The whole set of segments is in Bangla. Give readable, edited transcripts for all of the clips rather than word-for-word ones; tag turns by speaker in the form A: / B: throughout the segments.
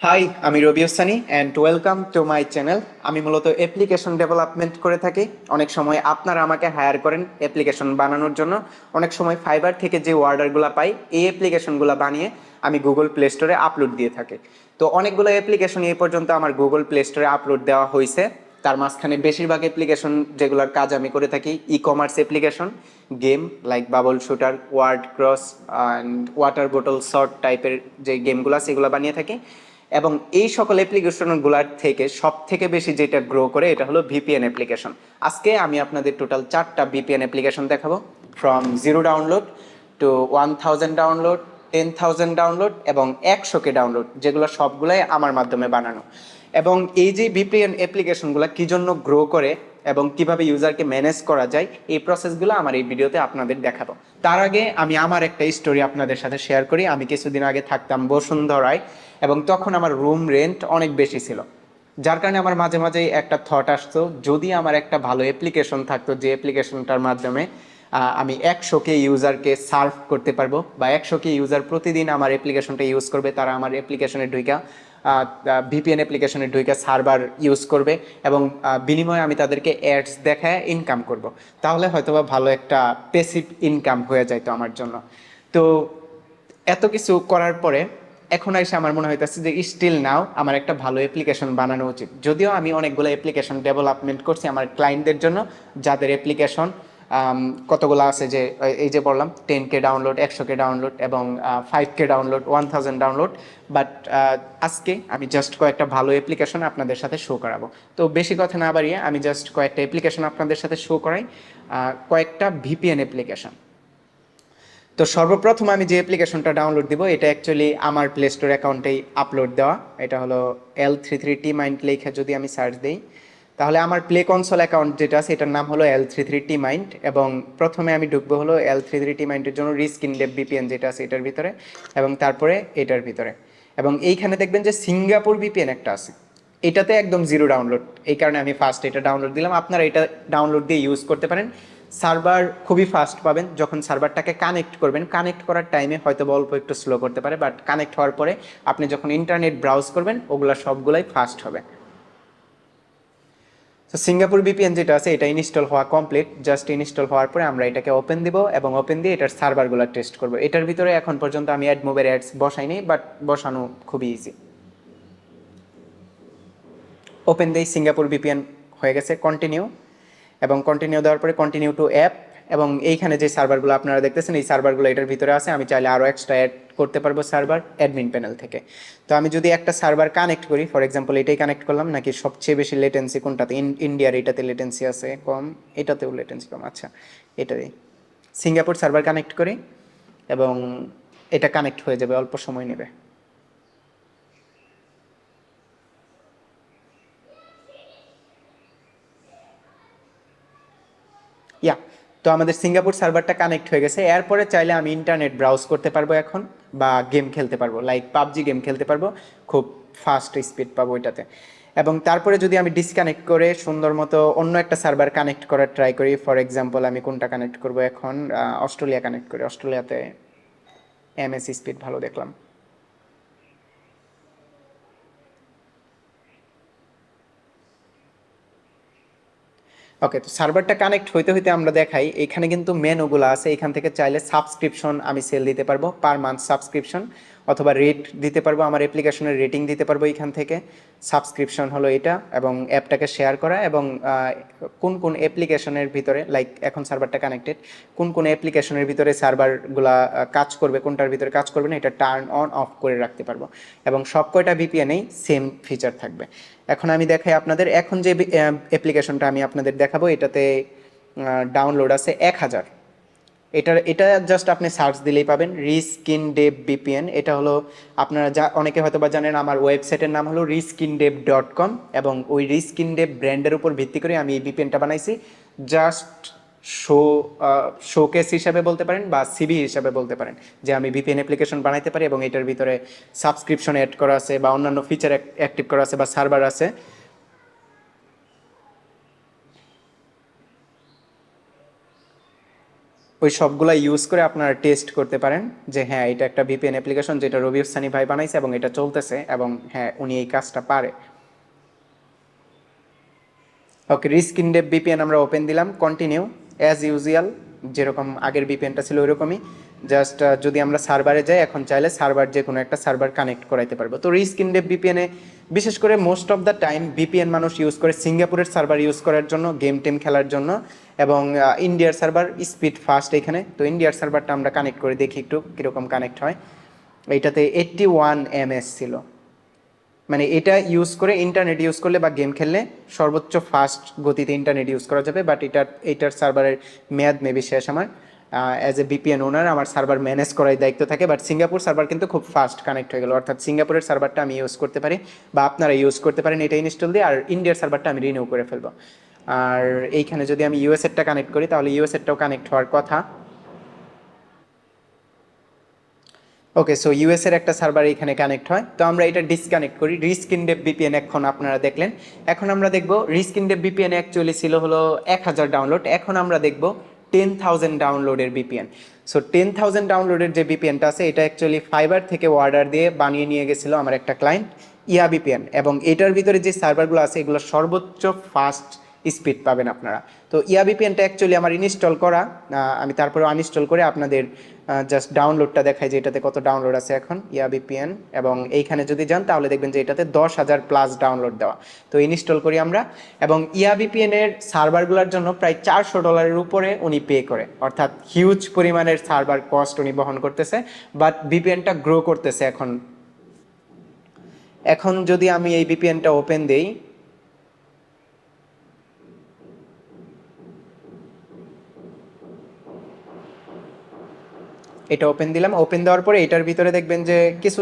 A: হাই, আমি রবি হোসানি and welcome to my channel. আমি মূলত অ্যাপ্লিকেশন ডেভেলপমেন্ট করে থাকি। অনেক সময় আপনারা আমাকে হায়ার করেন অ্যাপ্লিকেশন বানানোর জন্য। অনেক সময় ফাইবার থেকে যে অর্ডারগুলো পাই, এই অ্যাপ্লিকেশনগুলো বানিয়ে আমি গুগল প্লে স্টোরে আপলোড দিয়ে থাকি। তো অনেকগুলো অ্যাপ্লিকেশন এই পর্যন্ত আমার গুগল প্লে স্টোরে আপলোড দেওয়া হয়েছে। তার মাঝখানে বেশিরভাগ অ্যাপ্লিকেশন যেগুলোর কাজ আমি করে থাকি e commerce application, game like bubble shooter, word cross and water bottle sort টাইপের যে গেমগুলো সেগুলো বানিয়ে থাকি। এবং এই সকল অ্যাপ্লিকেশনগুলোর থেকে সব থেকে বেশি যেটা গ্রো করে এটা হলো ভিপিএন অ্যাপ্লিকেশন। আজকে আমি আপনাদের টোটাল 4টা ভিপিএন অ্যাপ্লিকেশন দেখাবো, from 0 download to 1000 download, 10,000 download এবং 100K ডাউনলোড, যেগুলো সবগুলাই আমার মাধ্যমে বানানো। এবং এই যে ভিপিএন অ্যাপ্লিকেশনগুলো কী জন্য গ্রো করে এবং কিভাবে ইউজারকে ম্যানেজ করা যায়, এই প্রসেসগুলো আমার এই ভিডিওতে আপনাদের দেখাবো। তার আগে আমি আমার একটা স্টোরি আপনাদের সাথে শেয়ার করি। আমি কিছুদিন আগে থাকতাম বসুন্ধরায়, এবং তখন আমার রুম রেন্ট অনেক বেশি ছিল, যার কারণে আমার মাঝে মাঝেই একটা থট আসতো, যদি আমার একটা ভালো অ্যাপ্লিকেশন থাকতো যে অ্যাপ্লিকেশনটার মাধ্যমে আমি 100K ইউজারকে সার্ভ করতে পারবো, বা 100K ইউজার প্রতিদিন আমার অ্যাপ্লিকেশনটা ইউজ করবে, তারা আমার অ্যাপ্লিকেশনে ঢুইকা ভিপিএন অ্যাপ্লিকেশনে ঢুইকা সার্ভার ইউজ করবে, এবং বিনিময়ে আমি তাদেরকে অ্যাডস দেখায় ইনকাম করব। তাহলে হয়তোবা ভালো একটা প্যাসিভ ইনকাম হয়ে যাইতো আমার জন্য। তো এত কিছু করার পরে এখন এসে আমার মনে হইতেছে যে স্টিল নাও আমার একটা ভালো অ্যাপ্লিকেশন বানানো উচিত। যদিও আমি অনেকগুলো অ্যাপ্লিকেশন ডেভেলপমেন্ট করছি আমার ক্লায়েন্টদের জন্য, যাদের অ্যাপ্লিকেশন কতগুলো আছে, যে এই যে বললাম 10K ডাউনলোড, 100K ডাউনলোড এবং 5K ডাউনলোড, 1000 ডাউনলোড। বাট আজকে আমি জাস্ট কয়েকটা ভালো অ্যাপ্লিকেশন আপনাদের সাথে শো করাবো। তো বেশি কথা না বাড়িয়ে আমি জাস্ট কয়েকটা অ্যাপ্লিকেশন আপনাদের সাথে শো করাই, কয়েকটা ভিপিএন অ্যাপ্লিকেশন। তো সর্বপ্রথম আমি যে অ্যাপ্লিকেশনটা ডাউনলোড দিব, এটা অ্যাকচুয়ালি আমার প্লে স্টোর অ্যাকাউন্টেই আপলোড দেওয়া। এটা হলো L33T মাইন্ড লেখা যদি আমি সার্চ দিই, তাহলে আমার প্লে কনসোল অ্যাকাউন্ট যেটা আছে এটার নাম হলো L33T মাইন্ড। এবং প্রথমে আমি ঢুকবো হলো L33T মাইন্ডের জন্য রিস্ক ইন ডেপ ভিপিএন যেটা আছে এটার ভিতরে, এবং তারপরে এটার ভিতরে। এবং এইখানে দেখবেন যে সিঙ্গাপুর ভিপিএন একটা আছে, এটাতে একদম 0 ডাউনলোড। এই কারণে আমি ফার্স্ট এটা ডাউনলোড দিলাম। আপনারা এটা ডাউনলোড দিয়ে ইউজ করতে পারেন। সার্ভার খুবই ফাস্ট পাবেন। যখন সার্ভারটাকে কানেক্ট করবেন, কানেক্ট করার টাইমে হয়তো অল্প একটু স্লো করতে পারে, বাট কানেক্ট হওয়ার পরে আপনি যখন ইন্টারনেট ব্রাউজ করবেন ওগুলো সবগুলাই ফাস্ট হবে। তো সিঙ্গাপুর ভিপিএন যেটা আছে এটা ইনস্টল হওয়া কমপ্লিট। জাস্ট ইনস্টল হওয়ার পরে আমরা এটাকে ওপেন দিব এবং ওপেন দিয়ে এটার সার্ভারগুলো টেস্ট করব। এটার ভিতরে এখন পর্যন্ত আমি অ্যাড মুভের অ্যাডস বসাইনি, বাট বসানো খুবই ইজি। ওপেন দেই, সিঙ্গাপুর ভিপিএন হয়ে গেছে, কন্টিনিউ। এবং কন্টিনিউ দেওয়ার পরে কন্টিনিউ টু অ্যাপ। এবং এইখানে যে সার্ভারগুলো আপনারা দেখতেছেন এই সার্ভারগুলো এটার ভিতরে আছে। আমি চাইলে আরও এক্সট্রা অ্যাড করতে পারবো সার্ভার অ্যাডমিন প্যানেল থেকে। তো আমি যদি একটা সার্ভার কানেক্ট করি, ফর এক্সাম্পল এটাই কানেক্ট করলাম, নাকি সবচেয়ে বেশি লেটেন্সি কোনটাতে, ইন্ডিয়ার এটাতে লেটেন্সি আছে কম, এটাতেও লেটেন্সি কম, আচ্ছা এটাই সিঙ্গাপুর সার্ভার কানেক্ট করি, এবং এটা কানেক্ট হয়ে যাবে, অল্প সময় নেবে। ইয়া, তো আমাদের সিঙ্গাপুর সার্ভারটা কানেক্ট হয়ে গেছে। এরপরে চাইলে আমি ইন্টারনেট ব্রাউজ করতে পারবো এখন, বা গেম খেলতে পারবো, লাইক পাবজি গেম খেলতে পারবো, খুব ফাস্ট স্পিড পাবো ওইটাতে। এবং তারপরে যদি আমি ডিসকানেক্ট করে সুন্দর মতো অন্য একটা সার্ভার কানেক্ট করার ট্রাই করি, ফর এক্সাম্পল আমি কোনটা কানেক্ট করবো এখন, অস্ট্রেলিয়া কানেক্ট করি। অস্ট্রেলিয়াতে এমএস স্পিড ভালো দেখলাম। ওকে, তো সার্ভারটা কানেক্ট হইতে হইতে আমরা দেখাই, এখানে কিন্তু মেনুগুলো আছে। এখান থেকে চাইলে সাবস্ক্রিপশন আমি সেল দিতে পারবো, পার মান্থ সাবস্ক্রিপশন, অথবা রেট দিতে পারবো, আমার অ্যাপ্লিকেশনের রেটিং দিতে পারবো এখান থেকে। সাবস্ক্রিপশন হলো এটা, এবং অ্যাপটাকে শেয়ার করা, এবং কোন কোন অ্যাপ্লিকেশনের ভিতরে, লাইক এখন সার্ভারটা কানেক্টেড, কোন কোন অ্যাপ্লিকেশনের ভিতরে সার্ভারগুলা কাজ করবে, কোনটার ভিতরে কাজ করবে না, এটা টার্ন অন অফ করে রাখতে পারবো। এবং সব কয়টা ভিপিএনেই সেম ফিচার থাকবে। এখন আমি দেখাই আপনাদের, এখন যে অ্যাপ্লিকেশনটা আমি আপনাদের দেখাবো এটাতে ডাউনলোড আছে 1000। এটা জাস্ট আপনি সার্চ দিলেই পাবেন, রিস্কিন ডেভ ভিপিএন। এটা হলো আপনারা যা অনেকে হয়তো বা জানেন, আমার ওয়েবসাইটের নাম হলো riskindev.com, এবং ওই রিস্কিনডেভ ব্র্যান্ডের উপর ভিত্তি করে আমি এই ভিপিএনটা বানাইছি। জাস্ট শো শোকেস হিসাবে বলতে পারেন, বা সিভি হিসাবে বলতে পারেন, যে আমি ভিপিএন অ্যাপ্লিকেশন বানাইতে পারি, এবং এটার ভিতরে সাবস্ক্রিপশন অ্যাড করা আছে, বা অন্যান্য ফিচার অ্যাক্টিভ করা আছে, বা সার্ভার আছে। ওই সবগুলা ইউজ করে আপনারা টেস্ট করতে পারেন যে হ্যাঁ এটা একটা ভিপিএন অ্যাপ্লিকেশন যেটা রবিউল সানি ভাই বানাইছে এবং এটা চলতেছে এবং হ্যাঁ উনি এই কাজটা পারে। ওকে, রিস্ক ইন ডেপ ভিপিএন আমরা ওপেন দিলাম, কন্টিনিউ অ্যাজ ইউজুয়াল, যেরকম আগের ভিপিএনটা ছিল ওইরকমই। জাস্ট যদি আমরা সার্ভারে যাই, এখন চাইলে সার্ভার যে কোনো একটা সার্ভার কানেক্ট করাইতে পারবো। তো রিস্ক ইন ডেপ ভিপিএনে বিশেষ করে most of the time VPN মানুষ ইউজ করে সিঙ্গাপুরের সার্ভার ইউজ করার জন্য, গেম টেম খেলার জন্য, এবং ইন্ডিয়ার সার্ভার স্পিড ফাস্ট এখানে। তো ইন্ডিয়ার সার্ভারটা আমরা কানেক্ট করে দেখি একটু কীরকম কানেক্ট হয়। এইটাতে 81 ms ছিল, মানে এটা ইউজ করে ইন্টারনেট ইউজ করলে বা গেম খেললে সর্বোচ্চ ফাস্ট গতিতে ইন্টারনেট ইউজ করা যাবে। বাট এটার সার্ভারের মেয়াদ মেবি শেষ আমার। অ্যাজ এ বিপিএন ওনার আমার সার্ভার ম্যানেজ করার দায়িত্ব থাকে। বাট সিঙ্গাপুর সার্ভার কিন্তু খুব ফাস্ট কানেক্ট হয়ে গেল, অর্থাৎ সিঙ্গাপুরের সার্ভারটা আমি ইউজ করতে পারি বা আপনারা ইউজ করতে পারেন এটা ইনস্টল দিয়ে। আর ইন্ডিয়ার সার্ভারটা আমি রিনিউ করে ফেলবো। আর এইখানে যদি আমি ইউএসএরটা কানেক্ট করি তাহলে ইউএসএরটাও কানেক্ট হওয়ার কথা। ওকে, সো ইউএস এর একটা সার্ভার এখানে কানেক্ট হয়। তো আমরা এটা ডিসকানেক্ট করি। রিস্ক ইন ডেপ ভিপিএন এখন আপনারা দেখলেন। এখন আমরা দেখব রিস্ক ইন ডেপ ভিপিএন অ্যাকচুয়ালি ছিল হলো 1000 ডাউনলোড, এখন আমরা দেখব 10,000 ডাউনলোডের ভিপিএন। সো 10,000 ডাউনলোডের যে ভিপিএনটা আছে এটা অ্যাকচুয়ালি ফাইবার থেকে অর্ডার দিয়ে বানিয়ে নিয়ে গেছিলো আমার একটা ক্লায়েন্ট, ইয়া ভিপিএন। এবং এটার ভিতরে যে সার্ভারগুলো আছে এগুলো সর্বোচ্চ ফাস্ট স্পিড পাবেন আপনারা। তো ইয়া ভিপিএনটা অ্যাকচুয়ালি আমার ইনস্টল করা, আমি তারপরে আনইনস্টল করে আপনাদের জাস্ট ডাউনলোডটা দেখাই যে এটাতে কত ডাউনলোড আছে এখন ইয়া ভিপিএন। এবং এইখানে যদি যান তাহলে দেখবেন যে এটাতে 10,000 প্লাস ডাউনলোড দেওয়া। তো ইনস্টল করি আমরা, এবং ইয়া ভিপিএন এর সার্ভারগুলোর জন্য প্রায় $400 উপরে উনি পে করে, অর্থাৎ হিউজ পরিমাণের সার্ভার কস্ট উনি বহন করতেছে। বাট ভিপিএনটা গ্রো করতেছে এখন। এখন যদি আমি এই ভিপিএনটা ওপেন দেই, এটা ওপেন দিলাম। ওপেন দেওয়ার পরে এটার ভিতরে দেখবেন যে কিছু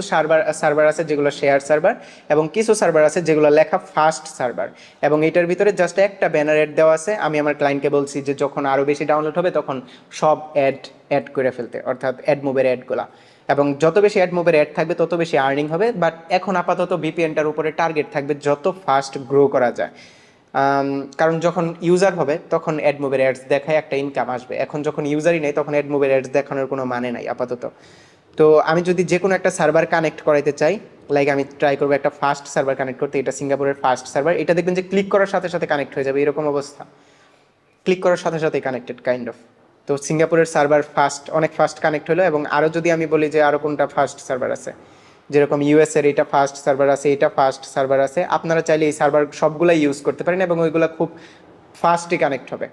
A: সার্ভার আছে যেগুলো শেয়ার সার্ভার, এবং কিছু সার্ভার আছে যেগুলো লেখা ফাস্ট সার্ভার। এবং এটার ভিতরে জাস্ট একটা ব্যানার অ্যাড দেওয়া আছে। আমি আমার ক্লায়েন্টকে বলছি যে যখন আরও বেশি ডাউনলোড হবে তখন সব অ্যাড করে ফেলতে, অর্থাৎ অ্যাড মুভের অ্যাডগুলো। এবং যত বেশি অ্যাড মুভের অ্যাড থাকবে তত বেশি আর্নিং হবে। বাট এখন আপাতত ভিপিএনটার উপরে টার্গেট থাকবে যত ফাস্ট গ্রো করা যায়। কারণ যখন ইউজার হবে তখন অ্যাড মুভের অ্যাডস দেখায় একটা ইনকাম আসবে। এখন যখন ইউজারই নেই তখন অ্যাড মুভের অ্যাডস দেখানোর কোনো মানে নাই আপাতত। তো আমি যদি যে কোনো একটা সার্ভার কানেক্ট করাইতে চাই, লাইক আমি ট্রাই করবো একটা ফাস্ট সার্ভার কানেক্ট করতে, এটা সিঙ্গাপুরের ফাস্ট সার্ভার। এটা দেখবেন যে ক্লিক করার সাথে সাথে কানেক্ট হয়ে যাবে, এরকম অবস্থা। ক্লিক করার সাথে সাথেই কানেক্টেড কাইন্ড অফ। তো সিঙ্গাপুরের সার্ভার ফাস্ট, অনেক ফাস্ট কানেক্ট হলো। এবং আরও যদি আমি বলি যে আরও কোনটা ফাস্ট সার্ভার আছে, যেরকম ইউএসের এটা ফাস্ট সার্ভার আছে, এটা ফাস্ট সার্ভার আছে, আপনারা চাইলে এই সার্ভার সবগুলাই ইউজ করতে পারেন এবং ওইগুলো খুব ফাস্টই কানেক্ট হবে।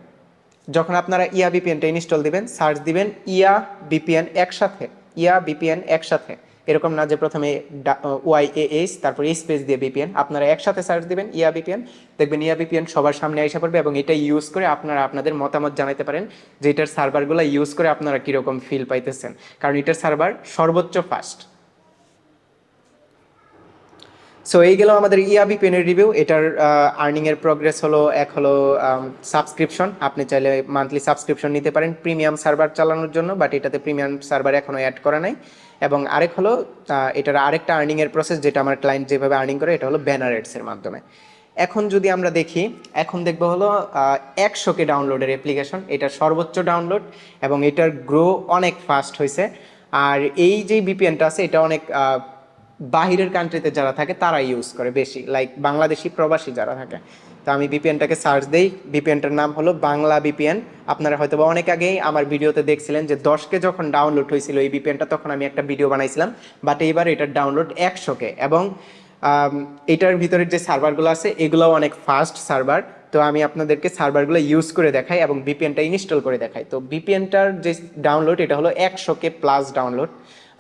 A: যখন আপনারা ইয়া ভিপিএনটা ইনস্টল দিবেন, সার্চ দিবেন ইয়া ভিপিএন একসাথে, ইয়া ভিপিএন একসাথে, এরকম না যে প্রথমে YAH তারপর স্পেস দিয়ে ভিপিএন, আপনারা একসাথে সার্চ দিবেন ইয়া ভিপিএন, দেখবেন ইয়া ভিপিএন সবার সামনে আইসা পড়বে। এবং এটা ইউজ করে আপনারা আপনাদের মতামত জানাতে পারেন যে এটার সার্ভারগুলো ইউজ করে আপনারা কীরকম ফিল পাইতেছেন, কারণ এটার সার্ভার সর্বোচ্চ ফাস্ট। সো এই গেল আমাদের ইয়াবি পেনের রিভিউ। এটার আর্নিংয়ের প্রোগ্রেস হলো, এক হলো সাবস্ক্রিপশন, আপনি চাইলে মান্থলি সাবস্ক্রিপশন নিতে পারেন প্রিমিয়াম সার্ভার চালানোর জন্য, বাট এটাতে প্রিমিয়াম সার্ভার এখনও অ্যাড করা নাই। এবং আরেক হলো এটার আরেকটা আর্নিংয়ের প্রসেস, যেটা আমার ক্লায়েন্ট যেভাবে আর্নিং করে, এটা হলো ব্যানার এডসের মাধ্যমে। এখন যদি আমরা দেখি, এখন দেখবো হলো 100K ডাউনলোডের অ্যাপ্লিকেশন, এটা সর্বোচ্চ ডাউনলোড এবং এটার গ্রো অনেক ফাস্ট হয়েছে। আর এই যে ভিপিএনটা আছে এটা অনেক বাহিরের কান্ট্রিতে যারা থাকে তারা ইউজ করে বেশি, লাইক বাংলাদেশি প্রবাসী যারা থাকে। তো আমি ভিপিএনটাকে সার্চ দেই, ভিপিএনটার নাম হলো বাংলা ভিপিএন। আপনারা হয়তো বা অনেক আগেই আমার ভিডিওতে দেখছিলেন যে 10K যখন ডাউনলোড হয়েছিল এই ভিপিএনটা, তখন আমি একটা ভিডিও বানাইছিলাম। বাট এইবার এটার ডাউনলোড 100K। এবং এটার ভিতরের যে সার্ভারগুলো আছে এগুলোও অনেক ফাস্ট সার্ভার। তো আমি আপনাদেরকে সার্ভারগুলো ইউজ করে দেখাই এবং ভিপিএনটা ইনস্টল করে দেখাই। তো ভিপিএনটার যে ডাউনলোড এটা হলো 100K plus download.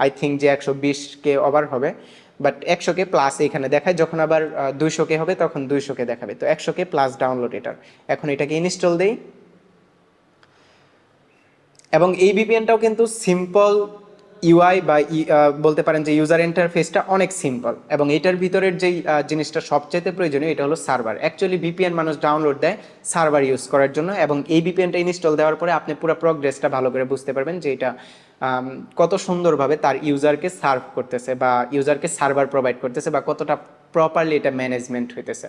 A: I think যে 120K ওভার হবে, বাট 100K প্লাস এখানে দেখায়। যখন আবার 200K হবে তখন 200K দেখাবে। তো 100K প্লাস ডাউনলোড এটার। এখন এটাকে ইনস্টল দেই, এবং এই ভিপিএনটাও কিন্তু সিম্পল ইউআই বা বলতে পারেন যে ইউজার ইন্টারফেসটা অনেক সিম্পল। এবং এটার ভিতরের যেই জিনিসটা সবচেয়ে প্রয়োজনীয় এটা হলো সার্ভার। অ্যাকচুয়ালি ভিপিএন মানুষ ডাউনলোড দেয় সার্ভার ইউজ করার জন্য, এবং এই ভিপিএনটা ইনস্টল দেওয়ার পরে আপনি পুরো প্রোগ্রেসটা ভালো করে বুঝতে পারবেন যে এটা কত সুন্দরভাবে তার ইউজারকে সার্ভ করতেছে বা ইউজারকে সার্ভার প্রোভাইড করতেছে বা কতটা প্রপারলি এটা ম্যানেজমেন্ট হইতেছে।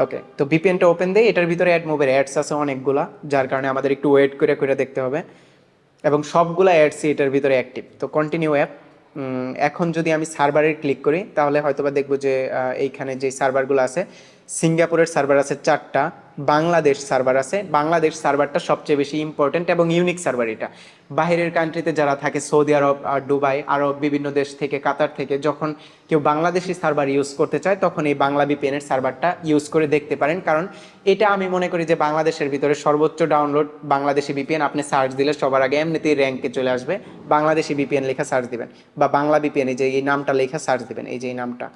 A: ওকে, তো ভিপিএনটা ওপেন দেই, এটার ভিতরে অ্যাড মুভের অ্যাডস আছে অনেকগুলা, যার কারণে আমাদের একটু ওয়েট করে করে দেখতে হবে, এবং সবগুলা অ্যাডসই এটার ভিতরে অ্যাক্টিভ। তো কন্টিনিউ অ্যাপ। এখন যদি আমি সার্ভারে ক্লিক করি তাহলে হয়তোবা দেখবো যে এইখানে যে সার্ভারগুলো আছে, সিঙ্গাপুরের সার্ভার আছে 4টা, বাংলাদেশ সার্ভার আছে। বাংলাদেশ সার্ভারটা সবচেয়ে বেশি ইম্পর্টেন্ট এবং ইউনিক সার্ভার এটা। বাইরের কান্ট্রিতে যারা থাকে, সৌদি আরব আর দুবাই, আরও বিভিন্ন দেশ থেকে, কাতার থেকে, যখন কেউ বাংলাদেশি সার্ভার ইউজ করতে চায় তখন এই বাংলা ভিপিএনের সার্ভারটা ইউজ করে দেখতে পারেন, কারণ এটা আমি মনে করি যে বাংলাদেশের ভিতরে সর্বোচ্চ ডাউনলোড বাংলাদেশি ভিপিএন। আপনি সার্চ দিলে সবার আগে এমনিতেই র্যাঙ্কে চলে আসবে, বাংলাদেশি ভিপিএন লেখা সার্চ দিবেন, বা বাংলা ভিপিএন, এই যে এই নামটা লেখা সার্চ দিবেন, এই যে এই নামটা।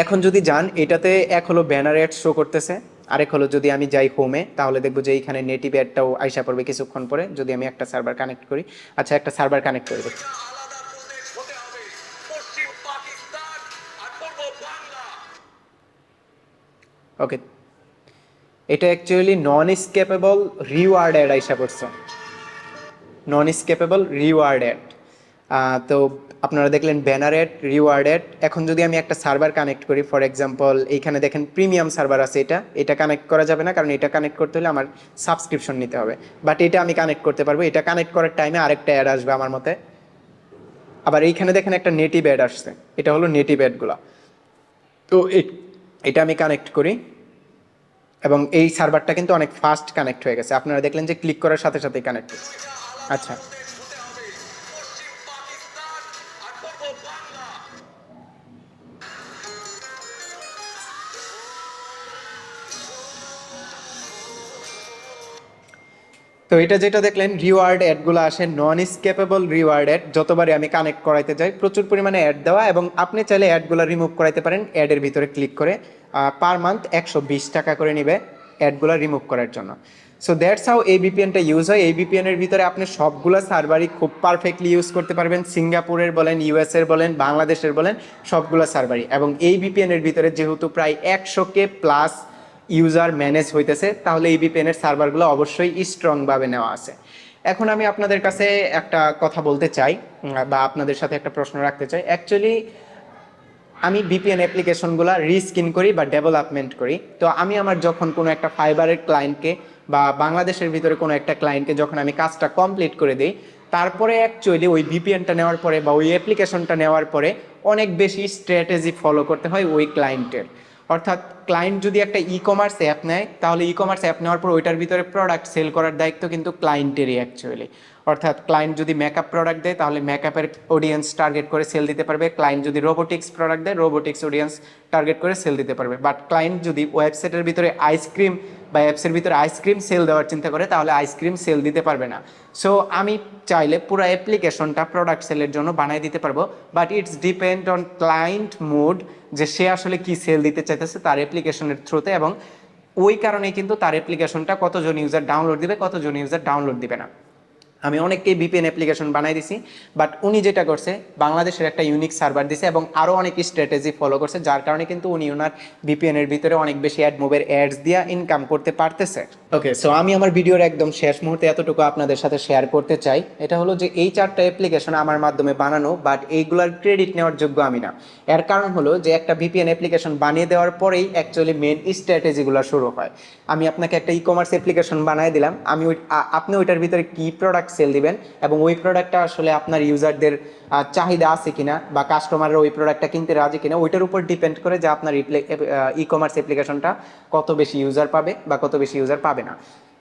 A: এখন যদি যান, এটাতে এক হলো ব্যানার অ্যাড শো করতেছে, আরেক হলো যদি আমি যাই হোমে তাহলে দেখবো যে এইখানে নেটিভ অ্যাডটাও আইসা পড়বে কিছুক্ষণ পরে, যদি আমি একটা সার্ভার কানেক্ট করি। আচ্ছা, একটা সার্ভার কানেক্ট করে দেখি। ওকে, এটা অ্যাকচুয়ালি নন স্কেপেবল রিওয়ার্ড অ্যাড আইসা পড়ছে, নন স্কেপেবল রিওয়ার্ড অ্যাড। তো আপনারা দেখলেন ব্যানার অ্যাড, রিওয়ার্ড অ্যাড। এখন যদি আমি একটা সার্ভার কানেক্ট করি, ফর এক্সাম্পল এইখানে দেখেন প্রিমিয়াম সার্ভার আছে, এটা কানেক্ট করা যাবে না, কারণ এটা কানেক্ট করতে হলে আমার সাবস্ক্রিপশন নিতে হবে, বাট এটা আমি কানেক্ট করতে পারবো। এটা কানেক্ট করার টাইমে আরেকটা অ্যাড আসবে আমার মতে। আবার এইখানে দেখেন একটা নেটিভ অ্যাড আসছে, এটা হলো নেটিভ অ্যাডগুলা। তো এটা আমি কানেক্ট করি, এবং এই সার্ভারটা কিন্তু অনেক ফাস্ট কানেক্ট হয়ে গেছে, আপনারা দেখলেন যে ক্লিক করার সাথে সাথেই কানেক্ট। আচ্ছা, তো এটা যেটা দেখলেন রিওয়ার্ড অ্যাডগুলো আসে, নন স্কেপেবল রিওয়ার্ড অ্যাড। যতবারই আমি কানেক্ট করাইতে যাই প্রচুর পরিমাণে অ্যাড দেওয়া, এবং আপনি চাইলে অ্যাডগুলো রিমুভ করাইতে পারেন অ্যাডের ভিতরে ক্লিক করে। পার মান্থ 120 টাকা করে নেবে অ্যাডগুলো রিমুভ করার জন্য। সো দ্যাটস হাউ এই ভিপিএনটা ইউজ হয়। এই ভিপিএনের ভিতরে আপনি সবগুলো সার্ভারই খুব পারফেক্টলি ইউজ করতে পারবেন, সিঙ্গাপুরের বলেন, ইউএসের বলেন, বাংলাদেশের বলেন, সবগুলো সার্ভারই। এবং এই ভিপিএনের ভিতরে যেহেতু প্রায় 100K প্লাস ইউজার ম্যানেজ হইতেছে, তাহলে এই ভিপিএনের সার্ভারগুলো অবশ্যই স্ট্রংভাবে নেওয়া আছে। এখন আমি আপনাদের কাছে একটা কথা বলতে চাই, বা আপনাদের সাথে একটা প্রশ্ন রাখতে চাই। অ্যাকচুয়ালি আমি ভিপিএন অ্যাপ্লিকেশনগুলো রিস্কিন করি বা ডেভেলপমেন্ট করি। তো আমি আমার যখন কোনো একটা ফাইবারের ক্লায়েন্টকে বা বাংলাদেশের ভিতরে কোনো একটা ক্লায়েন্টকে যখন আমি কাজটা কমপ্লিট করে দিই, তারপরে অ্যাকচুয়ালি ওই ভিপিএনটা নেওয়ার পরে বা ওই অ্যাপ্লিকেশনটা নেওয়ার পরে অনেক বেশি স্ট্র্যাটেজি ফলো করতে হয় ওই ক্লায়েন্টের। অর্থাৎ ক্লায়েন্ট যদি একটা ই কমার্স অ্যাপ নেয়, তাহলে ই কমার্স অ্যাপ নেওয়ার পর ওইটার ভিতরে প্রোডাক্ট সেল করার দায়িত্ব কিন্তু ক্লায়েন্টেরই অ্যাকচুয়ালি। অর্থাৎ ক্লায়েন্ট যদি মেকআপ প্রোডাক্ট দেয় তাহলে মেকআপের অডিয়েন্স টার্গেট করে সেল দিতে পারবে, ক্লায়েন্ট যদি রোবোটিক্স প্রোডাক্ট দেয় রোবোটিক্স অডিয়েন্স টার্গেট করে সেল দিতে পারবে। বাট ক্লায়েন্ট যদি ওয়েবসাইটের ভিতরে আইসক্রিম বা অ্যাপসের ভিতরে আইসক্রিম সেল দেওয়ার চিন্তা করে তাহলে আইসক্রিম সেল দিতে পারবে না। সো আমি চাইলে পুরো অ্যাপ্লিকেশনটা প্রোডাক্ট সেলের জন্য বানিয়ে দিতে পারবো, but it's depend on client mood, যে সে আসলে কি সেল দিতে চাইতেছে তার অ্যাপ্লিকেশনের থ্রুতে, এবং ওই কারণেই কিন্তু তার অ্যাপ্লিকেশনটা কতজন ইউজার ডাউনলোড দিবে, কতজন ইউজার ডাউনলোড দিবে না। আমি অনেককেই ভিপিএন অ্যাপ্লিকেশন বানাই দিছি, বাট উনি যেটা করছে বাংলাদেশের একটা ইউনিক সার্ভার দিছে এবং আরও অনেক স্ট্র্যাটেজি ফলো করছে, যার কারণে কিন্তু উনি ওনার ভিপিএনের ভিতরে অনেক বেশি অ্যাড মুভের অ্যাডস দিয়া ইনকাম করতে পারতেছে। ওকে, সো আমি আমার ভিডিওর একদম শেষ মুহূর্তে এতটুকু আপনাদের সাথে শেয়ার করতে চাই, এটা হলো যে এই 4টা অ্যাপ্লিকেশন আমার মাধ্যমে বানানো, বাট এইগুলার ক্রেডিট নেওয়ার যোগ্য আমি না। এর কারণ হলো যে একটা ভিপিএন অ্যাপ্লিকেশন বানিয়ে দেওয়ার পরেই অ্যাকচুয়ালি মেন স্ট্র্যাটেজিগুলো শুরু হয়। আমি আপনাকে একটা ই কমার্স অ্যাপ্লিকেশন বানিয়ে দিলাম, আপনি ওইটার ভিতরে কী প্রোডাক্ট সেল দিবেন এবং ওই প্রোডাক্টটা আসলে আপনার ইউজারদের চাহিদা আছে কিনা বা কাস্টমাররা ওই প্রোডাক্টটা কিনতে রাজি কিনা, ওইটার উপর ডিপেন্ড করে যে আপনার ই কমার্স অ্যাপ্লিকেশনটা কত বেশি ইউজার পাবে বা কত বেশি ইউজার পাবে না।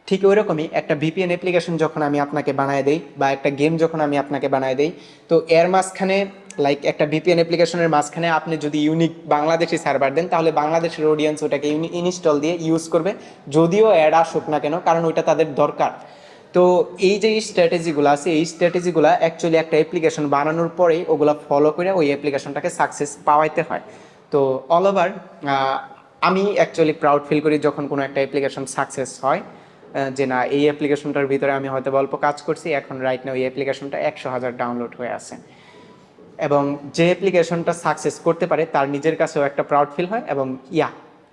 A: ঠিক ওই রকমই একটা ভিপিএন অ্যাপ্লিকেশন যখন আমি আপনাকে বানায় দেই বা একটা গেম যখন আমি আপনাকে বানায় দেই, তো এর মাঝখানে লাইক একটা ভিপিএন অ্যাপ্লিকেশনের মাঝখানে আপনি যদি ইউনিক বাংলাদেশি সার্ভার দেন তাহলে বাংলাদেশের অডিয়েন্স ওটাকে ইনস্টল দিয়ে ইউজ করবে, যদিও অ্যাড আসুক না কেন, কারণ ওইটা তাদের দরকার। তো এই যে স্ট্র্যাটেজিগুলো আছে, এই স্ট্র্যাটেজিগুলো অ্যাকচুয়ালি একটা অ্যাপ্লিকেশন বানানোর পরেই ওগুলো ফলো করে ওই অ্যাপ্লিকেশনটাকে সাকসেস পাওয়াইতে হয়। তো অল ওভার আমি অ্যাকচুয়ালি প্রাউড ফিল করি যখন কোনো একটা অ্যাপ্লিকেশন সাকসেস হয়, যে না এই অ্যাপ্লিকেশনটার ভিতরে আমি হয়তো অল্প কাজ করছি, এখন রাইট নাও এই অ্যাপ্লিকেশনটা 100,000 ডাউনলোড হয়ে আছে। এবং যে অ্যাপ্লিকেশনটা সাকসেস করতে পারে তার নিজের কাছেও একটা প্রাউড ফিল হয়, এবং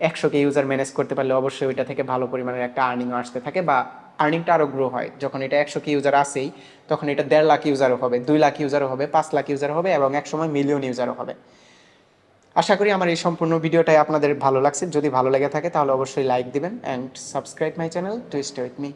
A: 100K ইউজার ম্যানেজ করতে পারলে অবশ্যই ওইটা থেকে ভালো পরিমাণের একটা আর্নিংও আসতে থাকে, বা আর্নিংটা আরও গ্রো হয়। যখন এটা 100K ইউজার আসেই তখন এটা 1.5 লাখ ইউজারও হবে, 2 লাখ ইউজারও হবে, 5 লাখ ইউজারও হবে, এবং একসময় মিলিয়ন ইউজারও হবে। আশা করি আমার এই সম্পূর্ণ ভিডিওটাই আপনাদের ভালো লাগছে। যদি ভালো লেগে থাকে তাহলে অবশ্যই লাইক দিবেন and subscribe my channel to stay with me.